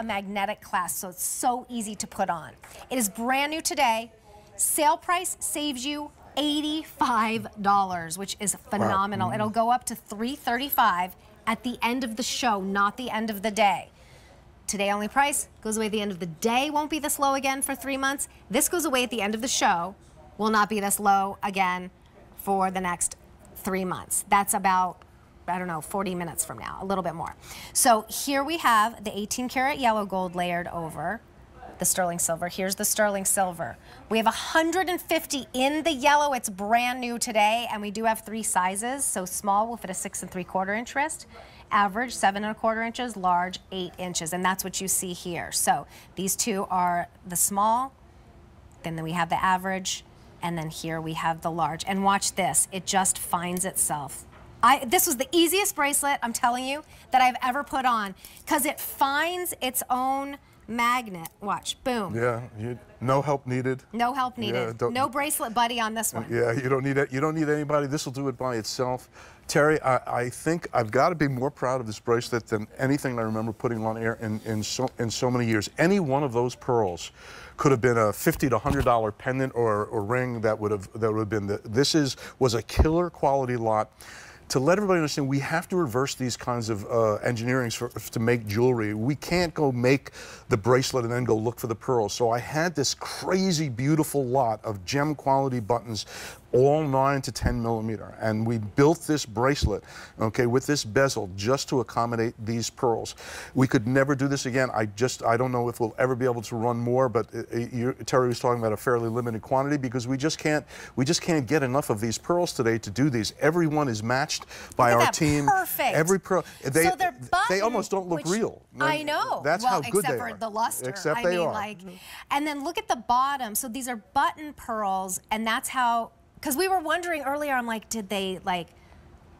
a magnetic clasp, so it's so easy to put on. It is brand new today. Sale price saves you $85, which is phenomenal. Wow. It'll go up to $335 at the end of the show, not the end of the day. Today only price goes away at the end of the day, won't be this low again for 3 months. This goes away at the end of the show, will not be this low again for the next 3 months. That's about, I don't know, 40 minutes from now, a little bit more. So here we have the 18 karat yellow gold layered over the sterling silver. Here's the sterling silver. We have 150 in the yellow. It's brand new today, and we do have 3 sizes. So small will fit a 6 3/4 inch wrist, average 7 1/4 inches, large 8 inches, and that's what you see here. So these two are the small, then we have the average, and then here we have the large. And watch this, it just finds itself. This was the easiest bracelet, I'm telling you, that I've ever put on, because it finds its own magnet. Watch, boom. Yeah, no help needed. No help needed. Yeah, no bracelet buddy on this one. Yeah, you don't need it. You don't need anybody. This will do it by itself. Terry, I think I've got to be more proud of this bracelet than anything I remember putting on air in so many years. Any one of those pearls could have been a $50 to $100 pendant or ring that would have been. This was a killer quality lot. To let everybody understand, we have to reverse these kinds of engineering to make jewelry. We can't go make the bracelet and then go look for the pearls. So I had this crazy, beautiful lot of gem quality buttons, all 9 to 10 millimeter. And we built this bracelet, okay, with this bezel just to accommodate these pearls. We could never do this again. I don't know if we'll ever be able to run more, but Terry was talking about a fairly limited quantity because we just can't get enough of these pearls today to do these. Everyone is matched by our team. Perfect. Every pearl. So they're buttoned, they almost don't look real. I know. That's how good they are. Except for the luster. Except they are. Like, and then look at the bottom. So these are button pearls, and that's how. Because we were wondering earlier, I'm like, did they like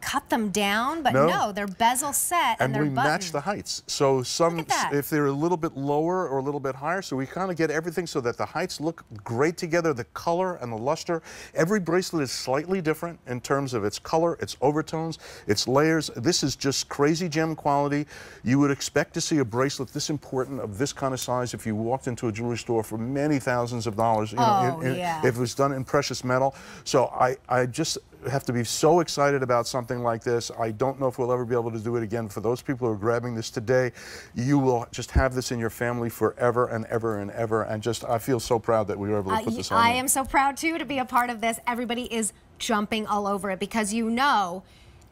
cut them down? But no, they're bezel set and they're we match the heights. So some, if they're a little bit lower or a little bit higher, so we kind of get everything so that the heights look great together, the color and the luster. Every bracelet is slightly different in terms of its color, its overtones, its layers. This is just crazy gem quality. You would expect to see a bracelet this important of this kind of size if you walked into a jewelry store for many thousands of dollars. You know, if it was done in precious metal. So I just have to be so excited about something like this. I don't know if we'll ever be able to do it again. For those people who are grabbing this today, you will just have this in your family forever and ever and ever. And just, I feel so proud that we were able to put this on. I am so proud too to be a part of this. Everybody is jumping all over it because you know,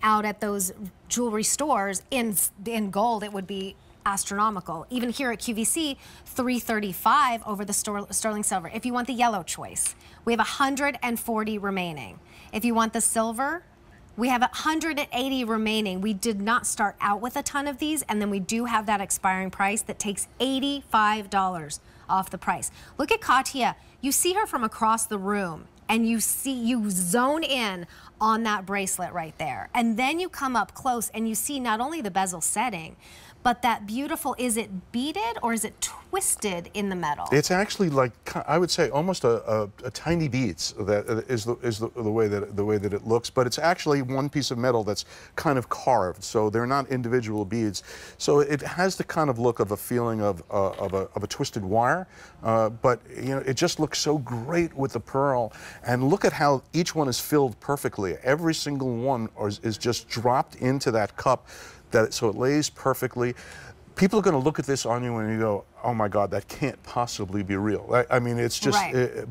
out at those jewelry stores in gold, it would be astronomical. Even here at QVC, $335 over the sterling silver. If you want the yellow choice, we have 140 remaining. If you want the silver, we have 180 remaining. We did not start out with a ton of these, and then we do have that expiring price that takes $85 off the price. Look at Katya. You see her from across the room, and you zone in on that bracelet right there. And then you come up close and you see not only the bezel setting, but that beautiful, is it beaded or is it twisted in the metal? It's actually like, I would say, almost a tiny beads. That is the way that it looks. But it's actually one piece of metal that's kind of carved, so they're not individual beads. So it has the kind of look of a feeling of a twisted wire. But you know, it just looks so great with the pearl. And look at how each one is filled perfectly. Every single one is just dropped into that cup. So it lays perfectly. People are going to look at this on you and you go, oh my God, that can't possibly be real. I mean, it's just,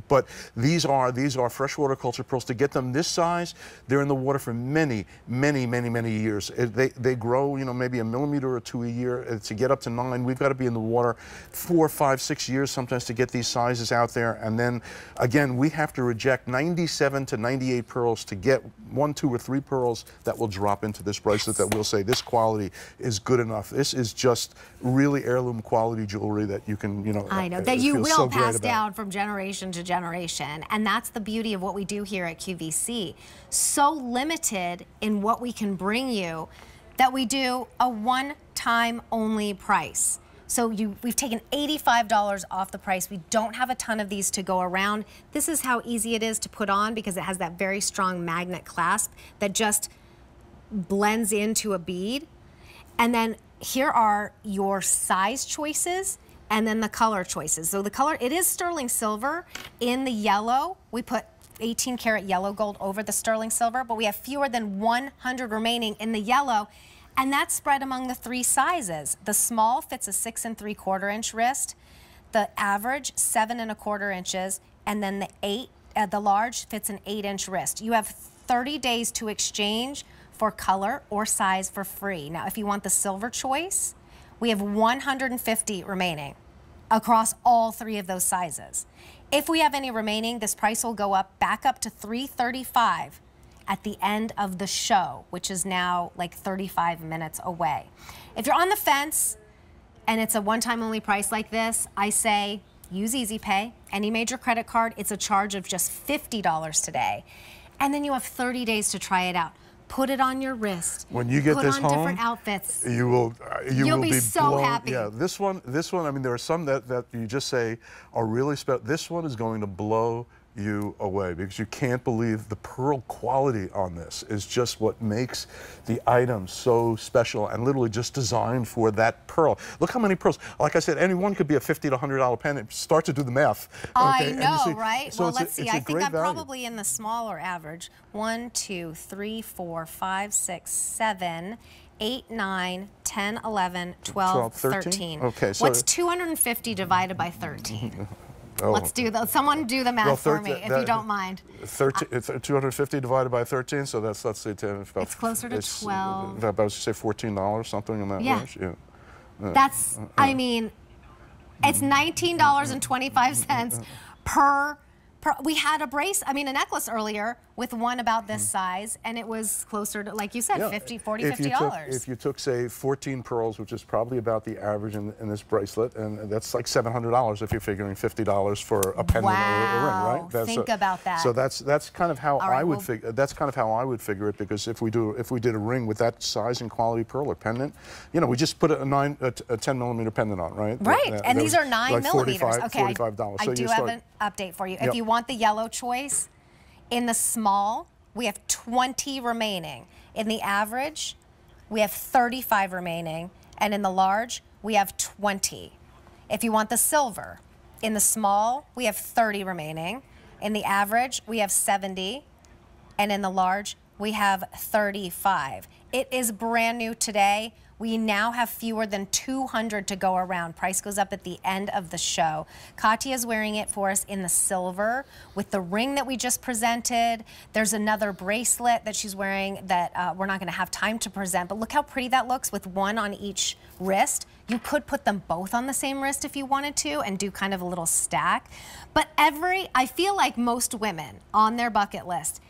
but these are freshwater culture pearls. To get them this size, they're in the water for many, many, many, many years. They grow, you know, maybe 1 millimeter or 2 a year. To get up to 9, we've got to be in the water 4, 5, 6 years sometimes to get these sizes out there. And then, again, we have to reject 97 to 98 pearls to get 1, 2, or 3 pearls that will drop into this bracelet that we'll say this quality is good enough. This is just really heirloom quality jewelry that you can, you know, I know that you will pass down from generation to generation, and that's the beauty of what we do here at QVC. So limited in what we can bring you that we do a one-time only price. So we've taken $85 off the price. We don't have a ton of these to go around. This is how easy it is to put on because it has that very strong magnet clasp that just blends into a bead. And then here are your size choices and then the color choices. So the color, it is sterling silver. In the yellow, we put 18 karat yellow gold over the sterling silver, but we have fewer than 100 remaining in the yellow, and that's spread among the 3 sizes. The small fits a 6 3/4 inch wrist, the average 7 1/4 inches, and then the large fits an 8-inch wrist. You have 30 days to exchange for color or size for free. Now, if you want the silver choice, we have 150 remaining across all 3 of those sizes. If we have any remaining, this price will go up back up to $335 at the end of the show, which is now like 35 minutes away. If you're on the fence and it's a one-time only price like this, I say use Easy Pay, any major credit card. It's a charge of just $50 today. And then you have 30 days to try it out. Put it on your wrist. When you get this home, put on different outfits. You'll be so blown. happy. Yeah, this one. I mean, there are some that you just say are really special. This one is going to blow you away because you can't believe the pearl quality on this is just what makes the item so special and literally just designed for that pearl. Look how many pearls. Like I said, any one could be a $50 to $100 pendant. Start to do the math. Okay? I know, right? So well, let's see. I think I'm value. probably in the smaller average. 1, 2, 3, 4, 5, 6, 7, 8, 9, 10, 11, 12, 13. Okay, so what's 250 divided by 13? Oh. Let's do that. Someone do the math for me, if you don't mind. 250 divided by 13, so that's, let's say, 10. It's closer to 12. I was to say $14, something in that range. Yeah. That's, I mean, it's $19.25 per. We had a necklace earlier with one about this size, and it was closer to, like you said, $50, $50. If you took, say, 14 pearls, which is probably about the average in this bracelet, and that's like $700 if you're figuring $50 for a pendant or a ring, right? Think about that. So that's kind of how I would figure. That's kind of how I would figure it, because if we did a ring with that size and quality pearl or pendant, you know, we just put a 10mm pendant on, right? Right, and these are 9 millimeters. Okay, $45. I do have an update for you. If you want the yellow choice, in the small, we have 20 remaining. In the average, we have 35 remaining. And in the large, we have 20. If you want the silver, in the small, we have 30 remaining. In the average, we have 70. And in the large, we have 35. It is brand new today. We now have fewer than 200 to go around. Price goes up at the end of the show. Katya's wearing it for us in the silver with the ring that we just presented. There's another bracelet that she's wearing that we're not going to have time to present, but look how pretty that looks with one on each wrist. You could put them both on the same wrist if you wanted to and do kind of a little stack. But I feel like most women on their bucket list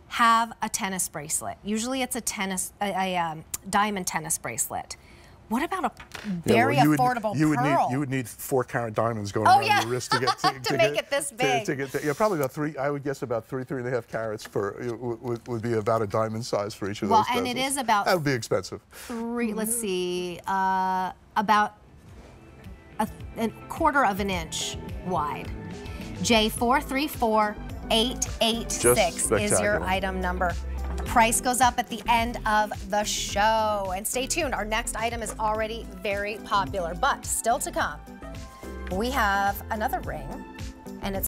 have a tennis bracelet. Usually it's a diamond tennis bracelet. What about a very affordable pearl? You would need 4-carat diamonds going around your wrist to get to make it this big. Probably about 3. I would guess about 3.5 carats would be about a diamond size for each of those. Well, and it is about. That would be expensive. Let's see, about a quarter of an inch wide. J434886 is your item number. Price goes up at the end of the show. And stay tuned, our next item is already very popular, but still to come. We have another ring